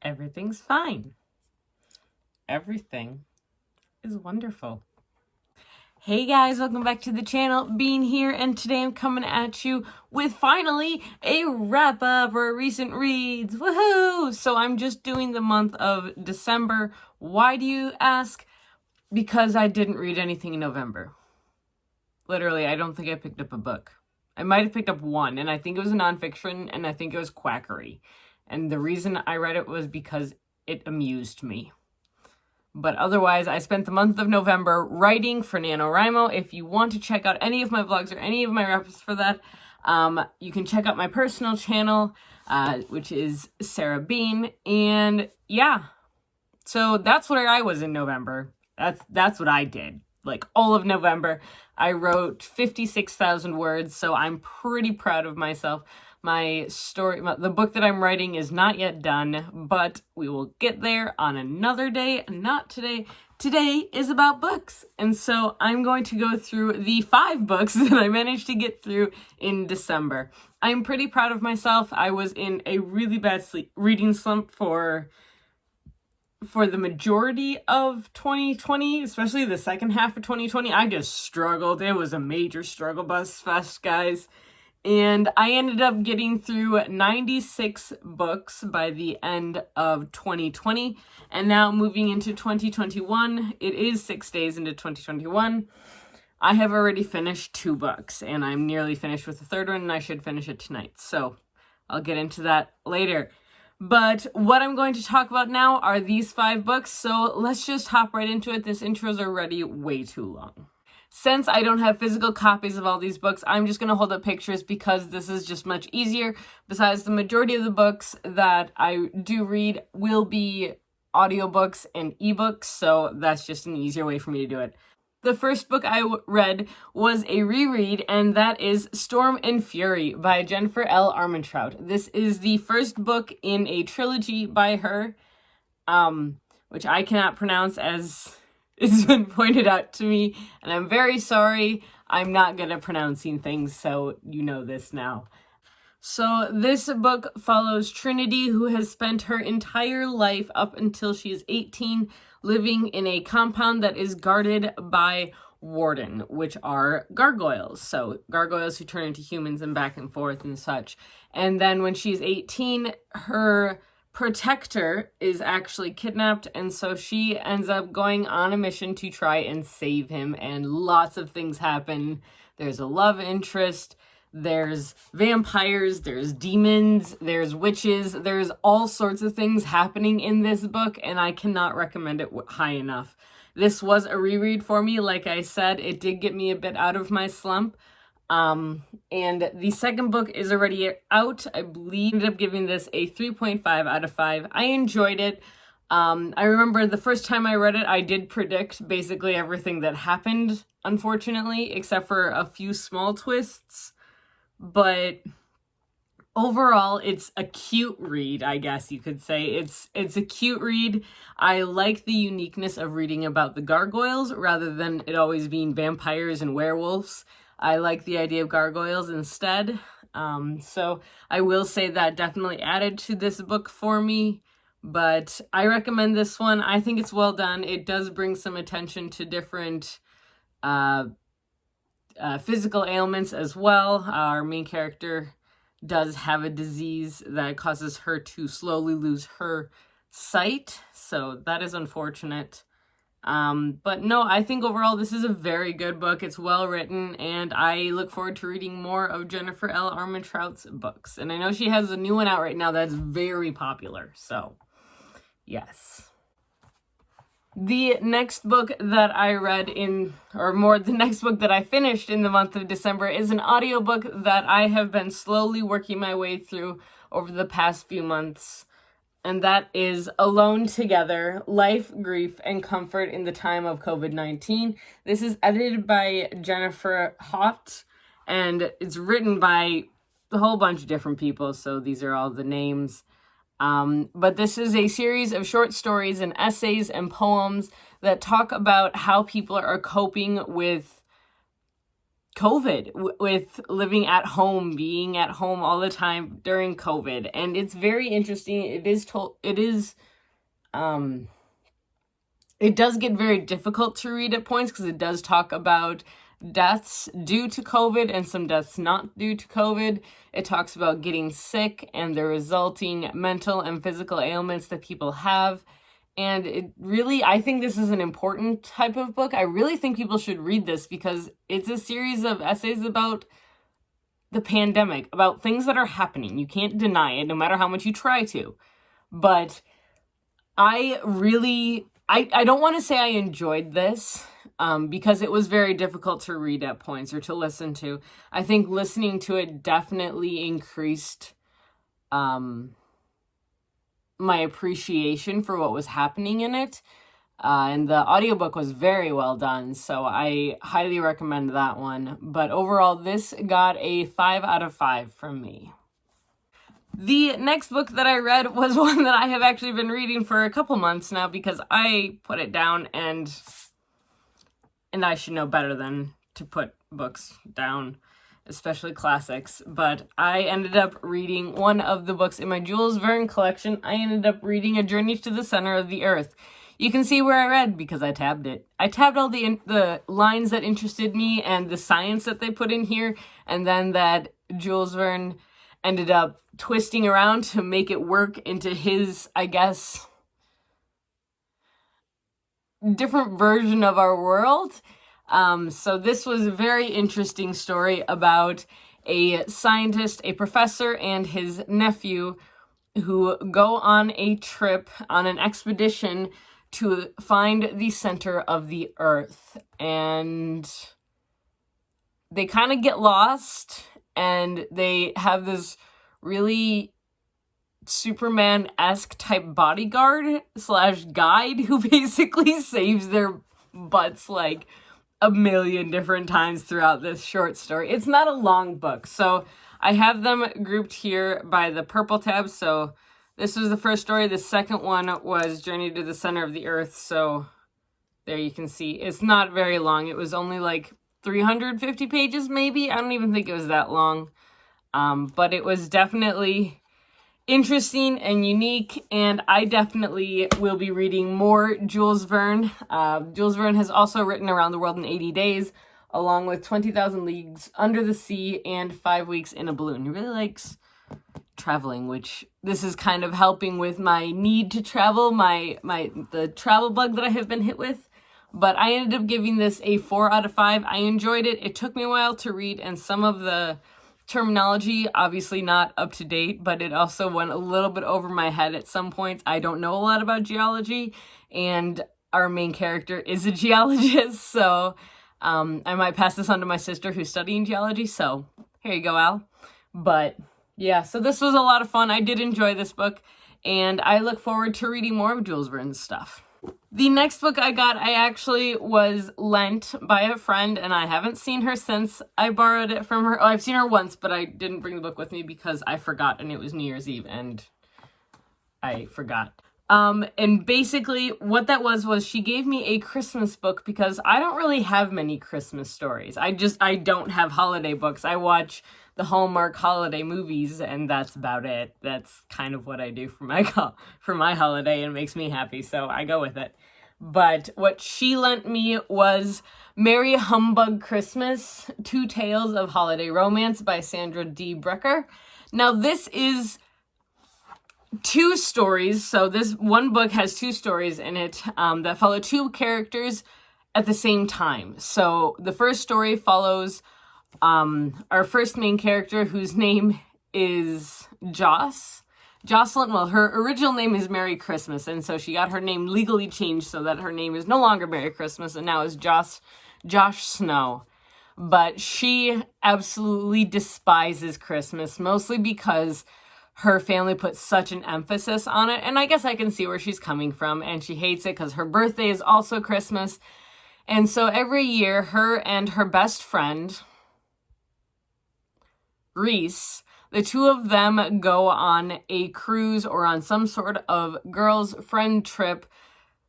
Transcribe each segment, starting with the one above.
Everything's fine. Everything is wonderful. Hey guys, welcome back to the channel. Bean here, and today I'm coming at you with finally a wrap-up or recent reads. Woohoo! So I'm just doing the month of December. Why do you ask? Because I didn't read anything in November. Literally, I don't think I picked up a book. I might have picked up one, and I think it was a nonfiction, and I think it was quackery. And the reason I read it was because it amused me. But otherwise, I spent the month of November writing for NaNoWriMo. If you want to check out any of my vlogs or any of my wrap-ups for that, you can check out my personal channel, which is Sarah Bean. And yeah, so that's where I was in November. That's what I did. Like all of November, I wrote 56,000 words, so I'm pretty proud of myself. My story, the book that I'm writing is not yet done, but we will get there on another day, not today. Today is about books, and so I'm going to go through the 5 books that I managed to get through in December. I'm pretty proud of myself. I was in a really bad reading slump for the majority of 2020, especially the second half of 2020. I just struggled. It was a major struggle bus fest, guys. And I ended up getting through 96 books by the end of 2020. And now moving into 2021, it is 6 days into 2021. I have already finished 2 books, and I'm nearly finished with the third one, and I should finish it tonight. So I'll get into that later. But what I'm going to talk about now are these 5 books, so let's just hop right into it. This intro's already way too long. Since I don't have physical copies of all these books, I'm just going to hold up pictures because this is just much easier. Besides, the majority of the books that I do read will be audiobooks and ebooks, so that's just an easier way for me to do it. The first book I read was a reread, and that is Storm and Fury by Jennifer L. Armentrout. This is the first book in a trilogy by her, which I cannot pronounce, as it's been pointed out to me, and I'm very sorry. I'm not good at pronouncing things, so you know this now. So this book follows Trinity, who has spent her entire life up until she is 18 living in a compound that is guarded by Warden, which are gargoyles. So gargoyles who turn into humans and back and forth and such. And then when she's 18, her protector is actually kidnapped, and so she ends up going on a mission to try and save him, and lots of things happen. There's a love interest, there's vampires, there's demons, there's witches, there's all sorts of things happening in this book, and I cannot recommend it high enough. This was a reread for me. Like I said, it did get me a bit out of my slump. And the second book is already out. I believe I ended up giving this a 3.5 out of 5. I enjoyed it. I remember the first time I read it, I did predict basically everything that happened, unfortunately, except for a few small twists. But overall, it's a cute read, I guess you could say. It's a cute read. I like the uniqueness of reading about the gargoyles rather than it always being vampires and werewolves. I like the idea of gargoyles instead. So I will say that definitely added to this book for me, but I recommend this one. I think it's well done. It does bring some attention to different physical ailments as well. Our main character does have a disease that causes her to slowly lose her sight, so that is unfortunate. But no, I think overall this is a very good book. It's well written, and I look forward to reading more of Jennifer L. Armentrout's books. And I know she has a new one out right now that's very popular, so yes. The next book that I read the next book that I finished in the month of December is an audiobook that I have been slowly working my way through over the past few months. And that is Alone Together, Life, Grief, and Comfort in the Time of COVID-19. This is edited by Jennifer Haupt, and it's written by a whole bunch of different people, so these are all the names. But this is a series of short stories and essays and poems that talk about how people are coping with COVID, with living at home, being at home all the time during COVID. And it's very interesting. It does get very difficult to read at points because it does talk about deaths due to COVID and some deaths not due to COVID. It talks about getting sick and the resulting mental and physical ailments that people have. And it really, I think this is an important type of book. I really think people should read this because it's a series of essays about the pandemic, about things that are happening. You can't deny it, no matter how much you try to. But I don't want to say I enjoyed this because it was very difficult to read at points or to listen to. I think listening to it definitely increased my appreciation for what was happening in it. And the audiobook was very well done, so I highly recommend that one. But overall, this got a 5 out of 5 from me. The next book that I read was one that I have actually been reading for a couple months now because I put it down, and I should know better than to put books down, especially classics. But I ended up reading one of the books in my Jules Verne collection. I ended up reading A Journey to the Center of the Earth. You can see where I read because I tabbed it. I tabbed all the lines that interested me and the science that they put in here, and then that Jules Verne ended up twisting around to make it work into his, I guess, different version of our world. So this was a very interesting story about a scientist, a professor, and his nephew who go on a trip, on an expedition to find the center of the Earth. And they kind of get lost, and they have this really Superman-esque type bodyguard / guide who basically saves their butts like a million different times throughout this short story. It's not a long book, so I have them grouped here by the purple tab. So this was the first story. The second one was Journey to the Center of the Earth. So there you can see it's not very long. It was only like 350 pages maybe. I don't even think it was that long. But it was definitely interesting and unique, and I definitely will be reading more Jules Verne. Jules Verne has also written Around the World in 80 Days, along with 20,000 Leagues Under the Sea and 5 Weeks in a Balloon. He really likes traveling, which this is kind of helping with my need to travel, the travel bug that I have been hit with. But I ended up giving this a 4 out of 5. I enjoyed it. It took me a while to read, and some of the terminology, obviously not up to date, but it also went a little bit over my head at some points. I don't know a lot about geology, and our main character is a geologist, so I might pass this on to my sister who's studying geology, so here you go, Al. But yeah, so this was a lot of fun. I did enjoy this book, and I look forward to reading more of Jules Verne's stuff. The next book I got, I actually was lent by a friend, and I haven't seen her since I borrowed it from her. Oh, I've seen her once, but I didn't bring the book with me because I forgot, and it was New Year's Eve, and I forgot. And basically what that was she gave me a Christmas book because I don't really have many Christmas stories. I don't have holiday books. I watch the Hallmark holiday movies, and that's about it. That's kind of what I do for my holiday, and it makes me happy, so I go with it. But what she lent me was Merry Humbug Christmas, 2 Tales of Holiday Romance by Sandra D. Brecker. Now this is 2 stories, so this one book has 2 stories in it that follow 2 characters at the same time. So the first story follows our first main character, whose name is Jocelyn. Well, her original name is Merry Christmas, and so she got her name legally changed so that her name is no longer Merry Christmas, and now is Josh Snow. But she absolutely despises Christmas, mostly because her family puts such an emphasis on it, and I guess I can see where she's coming from, and she hates it because her birthday is also Christmas. And so every year, her and her best friend, Reese, the 2 of them go on a cruise or on some sort of girls' friend trip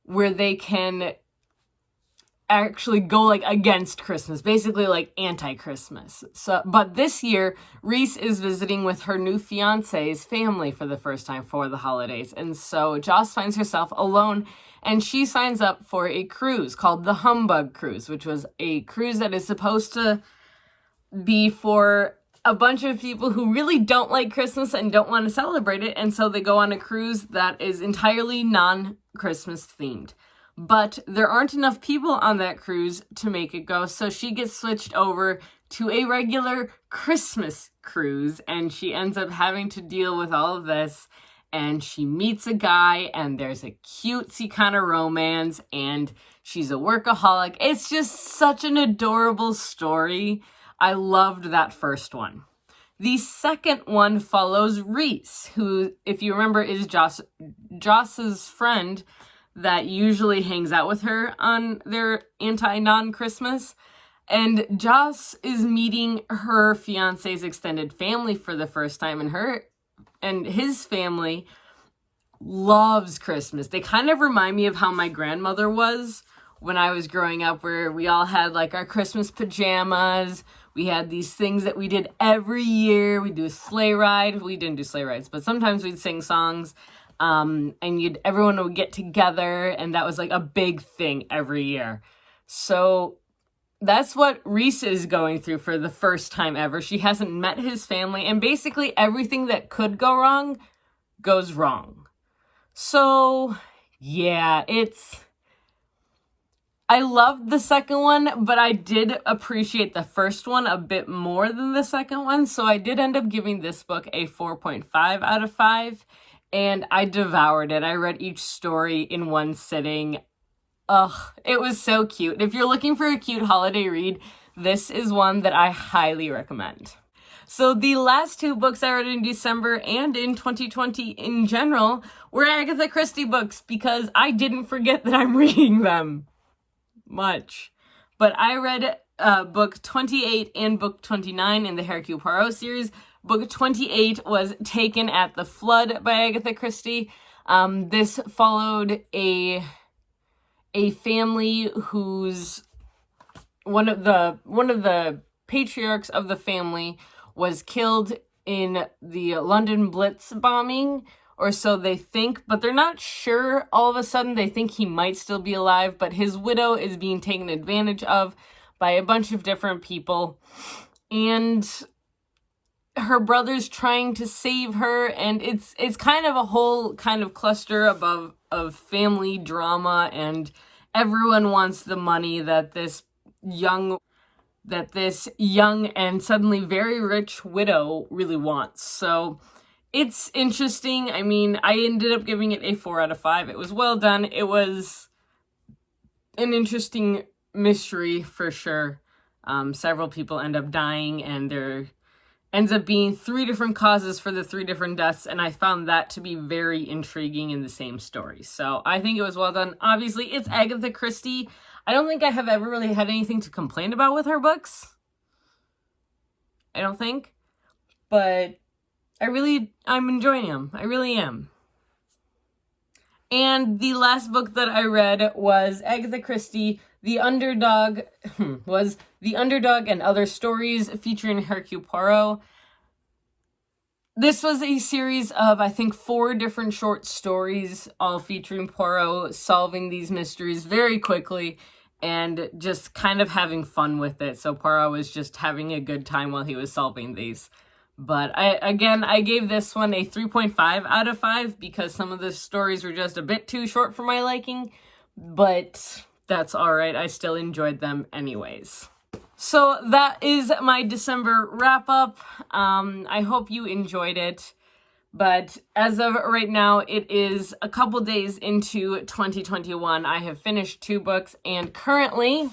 where they can actually go like against Christmas, basically like anti-Christmas. So, but this year, Reese is visiting with her new fiance's family for the first time for the holidays. And so Joss finds herself alone, and she signs up for a cruise called the Humbug Cruise, which was a cruise that is supposed to be for a bunch of people who really don't like Christmas and don't want to celebrate it. And so they go on a cruise that is entirely non-Christmas themed. But there aren't enough people on that cruise to make it go, so she gets switched over to a regular Christmas cruise, and she ends up having to deal with all of this, and she meets a guy, and there's a cutesy kind of romance, and she's a workaholic. It's just such an adorable story. I loved that first one. The second one follows Reese, who, if you remember, is Joss's friend that usually hangs out with her on their anti-non-Christmas. And Joss is meeting her fiance's extended family for the first time, and his family loves Christmas. They kind of remind me of how my grandmother was when I was growing up, where we all had like our Christmas pajamas. We had these things that we did every year. We'd do a sleigh ride. We didn't do sleigh rides, but sometimes we'd sing songs. And everyone would get together, and that was like a big thing every year. So that's what Reese is going through for the first time ever. She hasn't met his family, and basically everything that could go wrong goes wrong. So yeah, I loved the second one, but I did appreciate the first one a bit more than the second one. So I did end up giving this book a 4.5 out of 5. And I devoured it. I read each story in one sitting. Ugh, it was so cute. If you're looking for a cute holiday read, this is one that I highly recommend. So the last two books I read in December and in 2020 in general were Agatha Christie books, because I didn't forget that I'm reading them much. But I read book 28 and book 29 in the Hercule Poirot series. Book 28 was Taken at the Flood by Agatha Christie. This followed a family whose one of the patriarchs of the family was killed in the London Blitz bombing, or so they think, but they're not sure. All of a sudden, they think he might still be alive, but his widow is being taken advantage of by a bunch of different people, and her brother's trying to save her, and it's kind of a whole kind of cluster of family drama, and everyone wants the money that this young and suddenly very rich widow really wants. So it's interesting. I mean, I ended up giving it a 4 out of 5. It was well done. It was an interesting mystery for sure. Several people end up dying, and there ends up being 3 different causes for the 3 different deaths, and I found that to be very intriguing in the same story. So I think it was well done. Obviously, it's Agatha Christie. I don't think I have ever really had anything to complain about with her books. I don't think. But I'm enjoying them. I really am. And the last book that I read was Agatha Christie, The Underdog, and Other Stories, featuring Hercule Poirot. This was a series of, I think, 4 different short stories, all featuring Poirot solving these mysteries very quickly and just kind of having fun with it. So Poirot was just having a good time while he was solving these. But I gave this one a 3.5 out of 5 because some of the stories were just a bit too short for my liking, but that's all right. I still enjoyed them anyways. So that is my December wrap up. I hope you enjoyed it. But as of right now, it is a couple days into 2021. I have finished 2 books, and currently,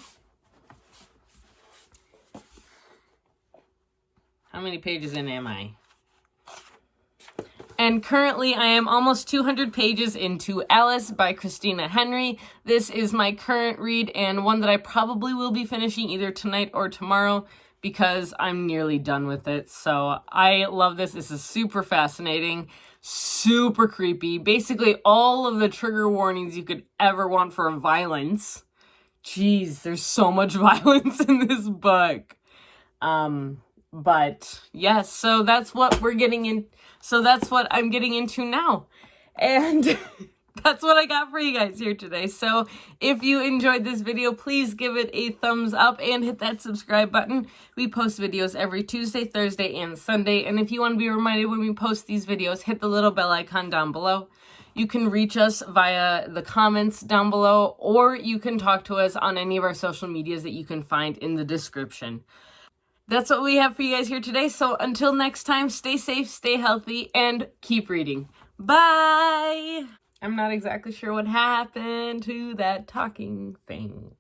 how many pages in am I? And currently, I am almost 200 pages into Alice by Christina Henry. This is my current read, and one that I probably will be finishing either tonight or tomorrow because I'm nearly done with it. So I love this. This is super fascinating, super creepy. Basically, all of the trigger warnings you could ever want for violence Jeez, there's so much violence in this book. But yes, so that's what we're getting in. So that's what I'm getting into now. And that's what I got for you guys here today. So if you enjoyed this video, please give it a thumbs up and hit that subscribe button. We post videos every Tuesday, Thursday, and Sunday. And if you want to be reminded when we post these videos, hit the little bell icon down below. You can reach us via the comments down below, or you can talk to us on any of our social medias that you can find in the description. That's what we have for you guys here today. So until next time, stay safe, stay healthy, and keep reading. Bye! I'm not exactly sure what happened to that talking thing.